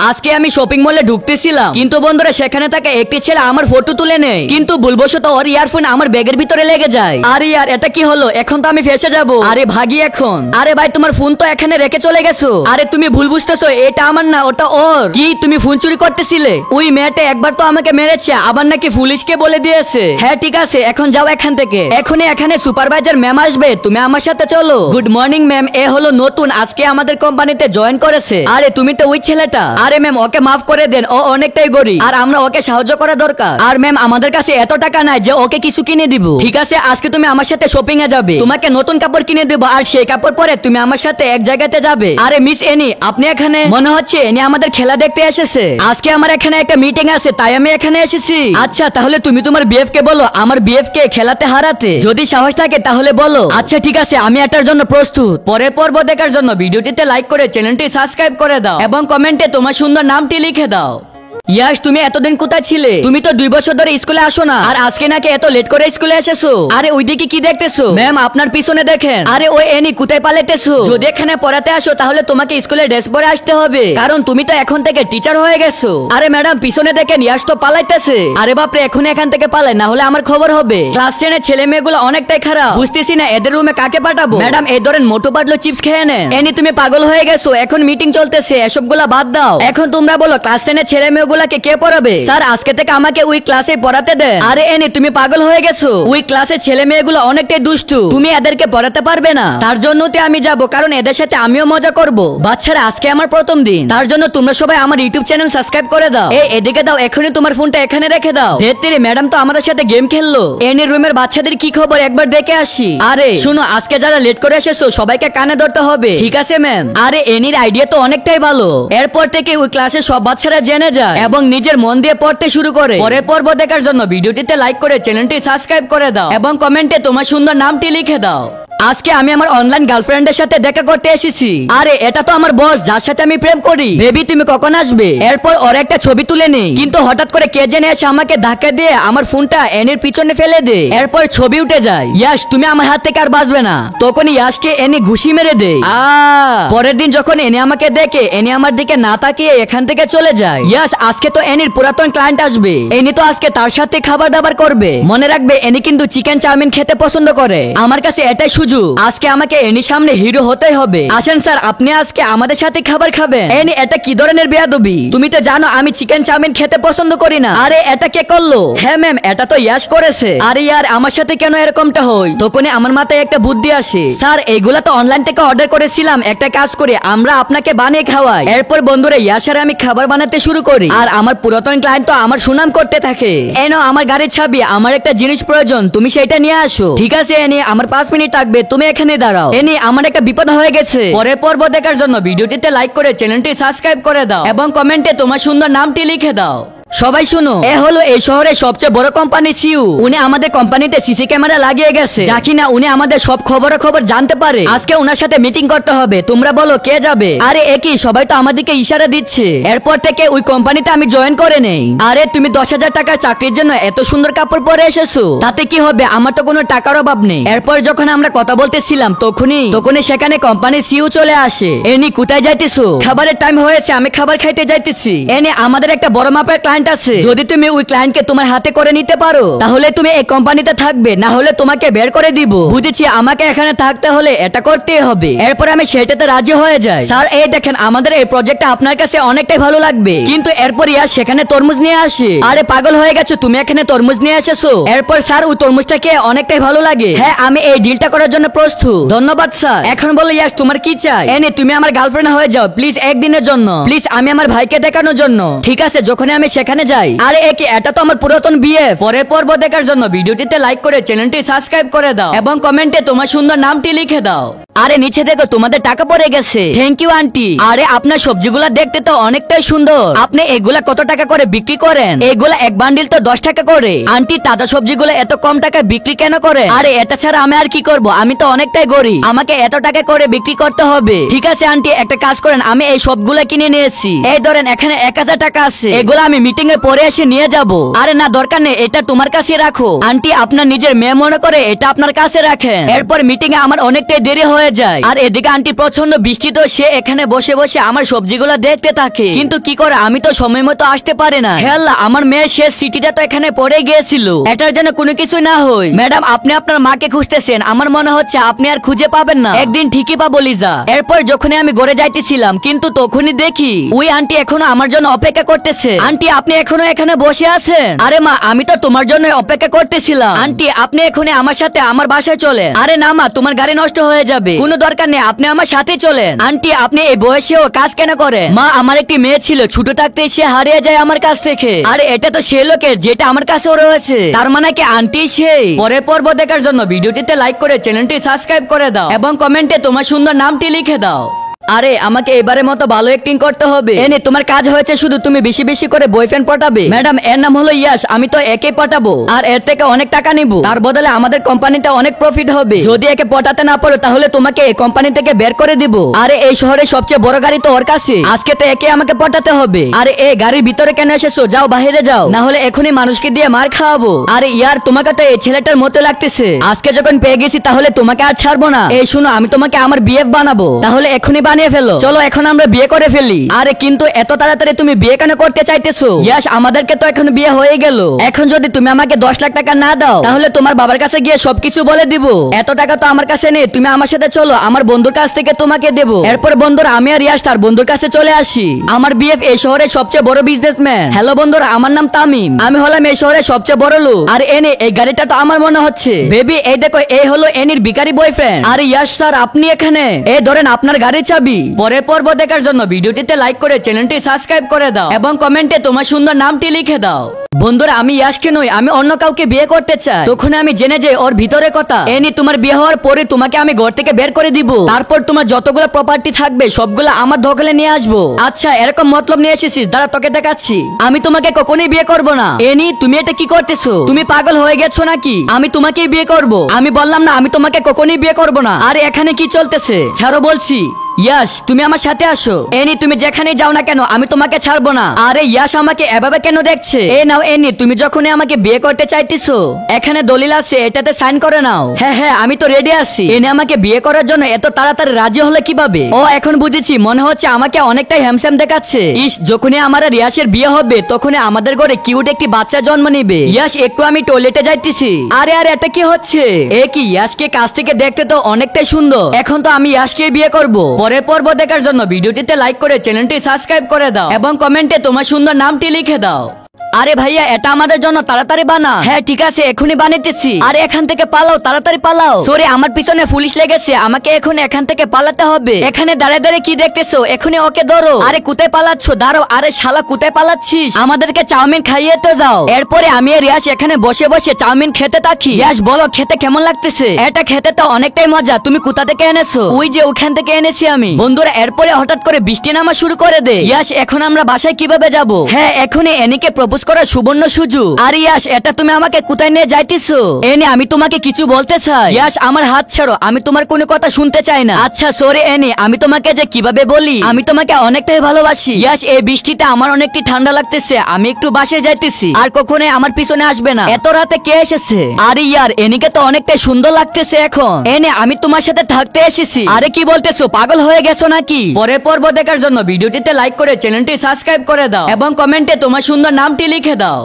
আজকে আমি শপিং মলে ঢুকতেছিলাম, কিন্তু বন্ধুরা সেখানে থাকা একটি ছেলে আমার ফটো তুলে নেয়, কিন্তু ভুলবশত ওর ইয়ারফোন আমার ব্যাগের ভিতরে লেগে যায়। আরে ইয়ার, এটা কি হলো? এখন তো আমি ফেসে যাব। আরে ভাগি এখন। আরে ভাই, তোমার ফোন তো এখানে রেখে চলে গেছো। আরে তুমি ভুল বুঝতেছো, এটা আমার না, ওটা ওর। কি তুমি ফোন চুরি করতেছিলে? ওই মেয়েটা একবার তো আমাকে মেরেছে, আবার নাকি পুলিশকে বলে দিয়েছে। হ্যাঁ ঠিক আছে, এখন যাও এখান থেকে। এখনই এখানে সুপারভাইজার ম্যাম আসবে, তুমি আমার সাথে চলো। গুড মর্নিং ম্যাম, এ হলো নতুন, আজকে আমাদের কোম্পানিতে জয়েন করেছে। আরে তুমি তো ওই ছেলেটা। আরে ম্যাম, ওকে মাফ করে দেন, ও অনেকটাই গরিব আর আমরা ওকে সাহায্য করা দরকার। আর ম্যাম, আমাদের কাছে এত টাকা নাই যে ওকে কিছু কিনে দিব। ঠিক আছে, আজকে তুমি আমার সাথে শপিং এ যাবে, তোমাকে নতুন কাপড় কিনে দেবো, আর সেই কাপড় পরে তুমি আমার সাথে এক জায়গাতে যাবে। আরে মিস এনি, আপনি এখানে? মনে হচ্ছে এনি আমাদের খেলা দেখতে এসেছে। আজকে আমার এখানে একটা মিটিং আছে, তাই আমি এখানে এসেছি। আচ্ছা, তাহলে তুমি তোমার বিএফ কে বলো আমার বিএফ কে খেলাতে হারাতে, যদি সাহস থাকে তাহলে বলো। আচ্ছা ঠিক আছে, আমি এটার জন্য প্রস্তুত। পরের পর্ব দেখার জন্য ভিডিওটিতে লাইক করে চ্যানেলটি সাবস্ক্রাইব করে দাও এবং কমেন্টে তোমার সুন্দর নামটি লিখে দাও। ইয়াস, তুমি এতদিন কোথায় ছিলে? তুমি তো 2 বছর ধরে স্কুলে আসো না, আর আজকে নাকি এত লেট করে স্কুলে এসেছো। আরে ওইদিকে কি দেখতেছো? ম্যাম, আপনার পিছনে দেখেন। আরে ওই এনি কোথায় পালাইতেছো? যদি এখানে পড়াতে আসো তাহলে তোমাকে স্কুলে ড্রেস পরে আসতে হবে, কারণ তুমি তো এখন থেকে টিচার হয়ে গেছো। আরে ম্যাডাম, পিছনে দেখেন, ইয়াস তো পালাইতেছে। আরে বাপরে, এখন এখান থেকে পালাই, না হলে আমার খবর হবে। ক্লাস 10 এর ছেলে মেয়েগুলো অনেকটাই খারাপ, বুঝতেছি না এদের রুমে কাকে পাঠাবো। ম্যাডাম, এই ধরেন মোটু পাতলু চিপস খেয়ে নেন। এনি তুমি পাগল হয়ে গেছো, এখন মিটিং চলতেছে, এসবগুলা বাদ দাও। এখন তোমরা বলো ক্লাস 10 এর ছেলে মেয়েগুলাকে কে পড়াবে? স্যার, আজকে থেকে আমাকে ওই ক্লাসে পড়াতে দেন। আরে এনি, তুমি পাগল হয়ে গেছো, ওই ক্লাসে ছেলে মেয়েগুলো অনেকটাই দুষ্টু, তুমি এদেরকে পড়াতে পারবে না। তার জন্য আমি যাব, কারণ এদের সাথে আমিও মজা করব। বাচ্চারা, আজকে আমার প্রথম দিন, তার জন্য তোমরা সবাই আমার ইউটিউব চ্যানেল সাবস্ক্রাইব করে দাও। এদিকে দাও, এখনই তোমার ফোনটা এখানে রেখে দাও। ধেত্তেরি, ম্যাডাম তো আমাদের সাথে গেম খেললো। এনি রুমের বাচ্চাদের কি খবর একবার দেখে আসি। আরে শুনো, আজকে যারা লেট করে এসেছো সবাইকে কানে ধরতে হবে। ঠিক আছে ম্যাম। আরে এনির আইডিয়া তো অনেকটাই ভালো, এরপর থেকে ওই ক্লাসে সব বাচ্চারা জেনে যায় এবং নিজের মন দিয়ে পড়তে শুরু করে। পরের পর্ব দেখার জন্য ভিডিওটিতে লাইক করে চ্যানেলটি সাবস্ক্রাইব করে দাও এবং কমেন্টে তোমার সুন্দর নামটি লিখে দাও। আজকে আমি আমার অনলাইন গার্লফ্রেন্ডের সাথে দেখা করতে এসেছি। আরে এটা তো আমার বস, যার সাথে আমি প্রেম করি। বেবি, তুমি কখন আসবে? এরপর ওর একটা ছবি তুলে নেই, কিন্তু হঠাৎ করে কে জেনে এসে আমাকে ধাক্কা দিয়ে আমার ফোনটা এনির পিছনে ফেলে দে, এরপর ছবি উঠে যায়। ইয়াস, তুমি আমার হাত থেকে আর বাঁচবে না। তখন ইয়াসকে এনি ঘুষি মেরে দেয়। পরের দিন যখন এনি আমাকে দেখে, এনি আমার দিকে না তাকিয়ে এখান থেকে চলে যায়। ইয়াস, আজকে তো এনির পুরাতন ক্লায়েন্ট আসবে, এনি তো আজকে তার সাথে খাবার দাবার করবে। মনে রাখবে, এনি কিন্তু চিকেন চাউমিন খেতে পছন্দ করে। আমার কাছে এটাই সুযোগ, আজকে আমাকে এনির সামনে হিরো হতেই হবে। আসেন স্যার, আপনি আজকে আমাদের সাথে খাবার খাবেন। এনি, এটা কি ধরনের বেয়াদবি? তুমি তো জানো আমি চিকেন চাউমিন খেতে পছন্দ করি না। আরে এটা কে করলো? হ্যাঁ ম্যাম, এটা তো ইয়াস করেছে। আরে ইয়ার, আমার সাথে কেন এরকমটা হয়? তখনই আমার মাথায় একটা বুদ্ধি আসে। স্যার, এইগুলা তো অনলাইন থেকে অর্ডার করেছিলাম, একটা কাজ করে আমরা আপনাকে বানিয়ে খাওয়াই। এরপর বন্ধুরা ইয়াস আর আমি খাবার বানাতে শুরু করি, আর আমার পুরাতন ক্লায়েন্ট তো আমার সুনাম করতে থাকে। এনো আমার গাড়ির চাবি, আমার একটা জিনিস প্রয়োজন, তুমি সেটা নিয়ে আসো। ঠিক আছে এনি, আমার 5 মিনিট লাগবে, তুমি এখানে দাঁড়াও। এনি, আমার একটা বিপদ হয়ে গেছে। পরের পর্ব দেখার জন্য ভিডিওটিতে লাইক করে চ্যানেলটি সাবস্ক্রাইব করে দাও এবং কমেন্টে তোমার সুন্দর নামটি লিখে দাও। সবাই শুনো, এ হলো এই শহরের সবচেয়ে বড় কোম্পানি সিইও। উনি আমাদের কোম্পানিতে সিসি ক্যামেরা লাগিয়ে গেছে, যা কিনা উনি আমাদের সব খবর জানতে পারে। আজকে ওনার সাথে মিটিং করতে হবে, তোমরা বলো কে যাবে? আরে একই, সবাই তো আমাদেরকে ইশারা দিচ্ছে। এরপর থেকে ওই কোম্পানিতে আমি জয়েন করে নেই। আরে তুমি 10,000 টাকার চাকরির জন্য এত সুন্দর কাপড় পরে এসেছো, তাতে কি হবে? আমার তো কোনো টাকার অভাব নেই। এরপর যখন আমরা কথা বলতেছিলাম তখনই সেখানে কোম্পানির সিইও চলে আসে। এনি, কোথায় যাইতেছো? খাবারের টাইম হয়েছে, আমি খাবার খাইতে যাইতেছি। এনি, আমাদের একটা বড় মাপের ক্লায়েন্ট আছে, যদি তুমি ওই ক্লায়েন্টকে তোমার হাতে করে নিতে পারো তাহলে তুমি এই কোম্পানিতে থাকবে, না হলে তোমাকে বের করে দিব। বুঝেছি, আমাকে এখানে থাকতে হলে এটা করতেই হবে। এরপর আমি সেটাতে রাজি হয়ে যাই। স্যার, এই দেখেন, আমাদের এই প্রজেক্টটা আপনার কাছে অনেকটাই ভালো লাগবে। কিন্তু এরপর ইয়াস সেখানে তরমুজ নিয়ে আসে। আরে পাগল হয়ে গেছো, তুমি এখানে তরমুজ নিয়ে এসেছো? এরপর স্যার, ওই তরমুজটাকে অনেকটাই ভালো লাগে। হ্যাঁ, আমি এই ডিলটা করার জন্য প্রস্তুত। ধন্যবাদ স্যার। এখন বলো ইয়াস, তোমার কি চাই? এনে তুমি আমার গার্লফ্রেন্ড হয়ে যাও প্লিজ, একদিনের জন্য প্লিজ, আমি আমার ভাইকে দেখানোর জন্য। ঠিক আছে, যখন আমি সেখানে যাই। আরে একে, এটা তো আমার পুরাতন বিয়ে। পরের পর্ব দেখার জন্য ভিডিওটিতে লাইক করে চ্যানেলটি সাবস্ক্রাইব করে দাও এবং কমেন্টে তোমার সুন্দর নামটি লিখে দাও। আরে নিচে দেখো, তোমাদের টাকা পড়ে গেছে। Thank you aunty. আরে আপনার সবজিগুলা দেখতে তো অনেকটাই সুন্দর, আপনি এগুলা কত টাকা করে বিক্রি করেন? এগুলা এক বান্ডিল তো 10 টাকা করে। আন্টি, তাজা সবজিগুলো এত কম টাকায় বিক্রি কেন করে? আরে এটা ছাড়া আমি আর কি করব, আমি তো অনেকটাই গরিব, আমাকে এত টাকা করে বিক্রি করতে হবে। ঠিক আছে আন্টি, একটা কাজ করেন, আমি এই সবগুলা কিনে নিয়েছি। এই ধরেন, এখানে 1000 টাকা আছে, এগুলা আমি মিটিং এর পরে এসে নিয়ে যাব। আরে না, দরকার নেই, এটা তোমার কাছে রাখো। আন্টি আপনার নিজের মেয়ে মনে করে এটা আপনার কাছে রাখেন। এরপর মিটিং এ আমার অনেকটাই দেরি হয়ে যায়। আর এদিকে আন্টি প্রচন্ড বৃষ্টি, তো সে এখানে বসে বসে আমার সবজিগুলো দেখতে থাকে। কিন্তু কি করে, আমি তো সময় মতো আসতে পারি না। হে আল্লাহ, আমার মেয়ের শেষ সিটিটা তো এখানে পড়ে গিয়েছিল। এটার জন্য কোনো কিছু না হয়। ম্যাডাম, আপনি আপনার মাকে খুঁজতেছেন, আমার মনে হচ্ছে আপনি আর খুঁজে পাবেন না। একদিন ঠিকই পাবো লিজা। এরপর যখনই আমি ঘরে যাইতেছিলাম, কিন্তু তখনই দেখি ওই আন্টি এখনো আমার জন্য অপেক্ষা করতেছে। আন্টি আপনি এখনো এখানে বসে আছেন? আরে মা, আমি তো তোমার জন্য অপেক্ষা করতেছিলাম। আন্টি আপনি এখনই আমার সাথে আমার বাসায় চলেন। আরে না মা, তোমার গাড়ি নষ্ট হয়ে যাবে। কোনো দরকার নেই, আপনি আমার সাথে চলেন। আন্টি আপনি এই বয়সেও কাজ কেন করেন? মা, আমার একটি মেয়ে ছিল, ছোট থাকতে সে হারিয়ে যায় আমার কাছ থেকে। আরে এটা তো সে লোকের যেটা আমার কাছেও রয়েছে। তার মানে কি আন্টি সেই? পরের পর্ব দেখার জন্য ভিডিওটিতে লাইক করে চ্যানেলটি সাবস্ক্রাইব করে দাও এবং কমেন্টে তোমার সুন্দর নামটি লিখে দাও। আরে আমাকে এবারের মতো ভালো অ্যাক্টিং করতে হবে। এনে তোমার কাজ হয়েছে শুধু তুমি বেশি বেশি করে বয়ফ্রেন্ড পটাবে। ম্যাডাম এর নাম হলো ইয়াশ, আমি তো একে পটাবো আর এর থেকে অনেক টাকা নিব। তার বদলে আমাদের কোম্পানিতে অনেক প্রফিট হবে। যদি একে পটাতে না পারো তাহলে তোমাকে এই কোম্পানি থেকে বের করে দিব। আরে এই শহরে সবচেয়ে বড় গাড়ি তো ওর কাছে, আজকে তো একে আমাকে পটাতে হবে। আরে এই গাড়ির ভিতরে কেন এসেছো? যাও বাইরে যাও, না হলে এখনই মানুষকে দিয়ে মার খাওয়াবো। আরে ইয়ার, তোমাকে তো এই ছেলেটার মতো লাগতেছে। আজকে যখন পেয়ে গেছি তাহলে তোমাকে আর ছাড়বো না। এই শুনো, আমি তোমাকে আমার বিএফ বানাবো, তাহলে এখনই বানিয়ে ফেলো। চলো এখন আমরা বিয়ে করে ফেলি। আরে কিন্তু এত তাড়াতাড়ি তুমি বিয়ে কেন করতে চাইতেছো? ইয়াশ, আমাদেরকে তো এখন বিয়ে হয়ে গেল। এখন যদি তুমি আমাকে 10 লাখ টাকা না দাও তাহলে তোমার বাবার কাছে গিয়ে সবকিছু বলে দিব। এত টাকা তো আমার কাছে নেই, তুমি আমার সাথে চলো, আমার বন্ধুর কাছ থেকে তোমাকে দেব। এরপর বন্ধুরা, আমি আর ইয়াশ তার বন্ধুর কাছে চলে আসি। আমার বিএফ এই শহরের সবচেয়ে বড় বিজনেসম্যান। হ্যালো বন্ধুরা, আমার নাম তামিম, আমি হলাম এই শহরের সবচেয়ে বড় লোক। আর এনে এই গাড়িটা তো আমার মনে হচ্ছে। বেবি এই দেখো, এই হলো এনির ভিখারি বয়ফ্রেন্ড। আর ইয়াশ স্যার, আপনি এখানে? এই ধরেন আপনার গাড়ির চাবি। পরের পর্ব দেখার জন্য ভিডিওটিতে লাইক করে চ্যানেলটি সাবস্ক্রাইব করে দাও এবং কমেন্টে তোমার সুন্দর নামটি লিখে দাও। বন্ধুরা, আমি ইয়াশকে নই, আমি অন্য কাউকে বিয়ে করতে চাই। তখন আমি জেনে যাই ওর ভিতরে কথা। এনি তোমার বিয়ে হওয়ার পরে তোমাকে আমি ঘর থেকে বের করে দিব। তারপর তোমার যতগুলো প্রপার্টি থাকবে সবগুলো আমার দখলে নিয়ে আসবো। আচ্ছা, এরকম মতলব নিয়ে এসেছিস? দাঁড়া তোকে দেখাচ্ছি। আমি তোমাকে কখনোই বিয়ে করব না। এনি তুমি এটা কি করতেছো? তুমি পাগল হয়ে গেছো নাকি? আমি তোমাকেই বিয়ে করব। আমি বললাম না আমি তোমাকে কখনোই বিয়ে করব না। আরে এখানে কি চলতেছে? ছাড়ো বলছি। ইয়াশ, তুমি আমার সাথে আসো। এনি তুমি যেখানে যাও না কেন আমি তোমাকে ছাড়বো না। আরে ইয়াশ আমাকে এভাবে কেন দেখছে? এ নাও এনি, তুমি যখনই আমাকে বিয়ে করতে চাইতেছো এখানে দলিল আছে, এটাতে সাইন করে নাও। হ্যাঁ হ্যাঁ, আমি তো রেডি আছি। এনে আমাকে বিয়ে করার জন্য এত তাড়াতাড়ি রাজি হলে কিভাবে? ও এখন বুঝেছি, মনে হচ্ছে আমাকে অনেকটাই হ্যামস্যাম দেখাচ্ছে। ইস, যখনই আমার আর ইয়াশের বিয়ে হবে তখনই আমাদের ঘরে কিউট একটি বাচ্চা জন্ম নিবে। ইয়াশ একটু আমি টয়লেটে যাইতেছি। আরে আরে এটা কি হচ্ছে? এ কি, ইয়াশকে কাছ থেকে দেখতে তো অনেকটাই সুন্দর। এখন তো আমি ইয়াশকে বিয়ে করব। পরের পর্ব দেখার জন্য ভিডিওটিতে লাইক করে চ্যানেলটি সাবস্ক্রাইব করে দাও এবং কমেন্টে তোমার সুন্দর নামটি লিখে দাও। আরে ভাইয়া, এটা আমাদের জন্য তাড়াতাড়ি বানা। হ্যাঁ ঠিক আছে, এখনই বানাইতেছি। আরে এখান থেকে পালাও, তাড়াতাড়ি পালাও। সরি, আমার পিছনে পুলিশ লেগেছে, আমাকে এখন এখান থেকে পালাতে হবে। এখানে দাঁড়িয়ে দাঁড়িয়ে কি দেখতেছো? এখনই ওকে ধরো। আরে কোথায় পালাচ্ছ? দাঁড়াও। আরে শালা, কোথায় পালাচ্ছিস? আমাদেরকে চাউমিন খাইয়ে তো যাও। এরপরে আমি আর ইয়াশ এখানে বসে বসে চাউমিন খেতে থাকি। ইয়াশ বলো, খেতে কেমন লাগতেছে? এটা খেতে তো অনেকটাই মজা। তুমি কোথা থেকে এনেছো? ওই যে ওখান থেকে এনেছি আমি। বন্ধুরা, এরপরে হঠাৎ করে বৃষ্টি নামা শুরু করে দে। ইয়াশ, এখন আমরা বাসায় কিভাবে যাব? হ্যাঁ, এখনই এনিকে প্রপোজ করার সুবর্ণ সুযোগ। আর ইয়াশ, এটা তুমি আমাকে কোথায় নিয়ে যাইতেছো? এনি, আমি তোমাকে কিছু বলতে চাই। ইয়াশ, আমার হাত ছাড়ো, আমি তোমার কোনো কথা শুনতে চাই না। আচ্ছা সরি এনি, আমি তোমাকে যে কিভাবে বলি, আমি তোমাকে অনেকটাই ভালোবাসি। ইয়াশ, এই বৃষ্টিতে আমার অনেকটি ঠান্ডা লাগতেছে, আমি একটু বাসায় যাইতেছি। আর কখনোই আমার পিছনে আসবে না। এত রাতে কে এসেছে? আরে ইয়ার, এনিকে তো অনেকটাই সুন্দর লাগতেছে এখন। এনে, আমি তোমার সাথে থাকতে এসেছি। আরে কি বলতেছো? পাগল হয়ে গেছো নাকি? পরের পর্ব দেখার জন্য ভিডিওটিতে লাইক করে চ্যানেলটি সাবস্ক্রাইব করে দাও এবং কমেন্টে তোমার সুন্দর নামটি লিখে দাও।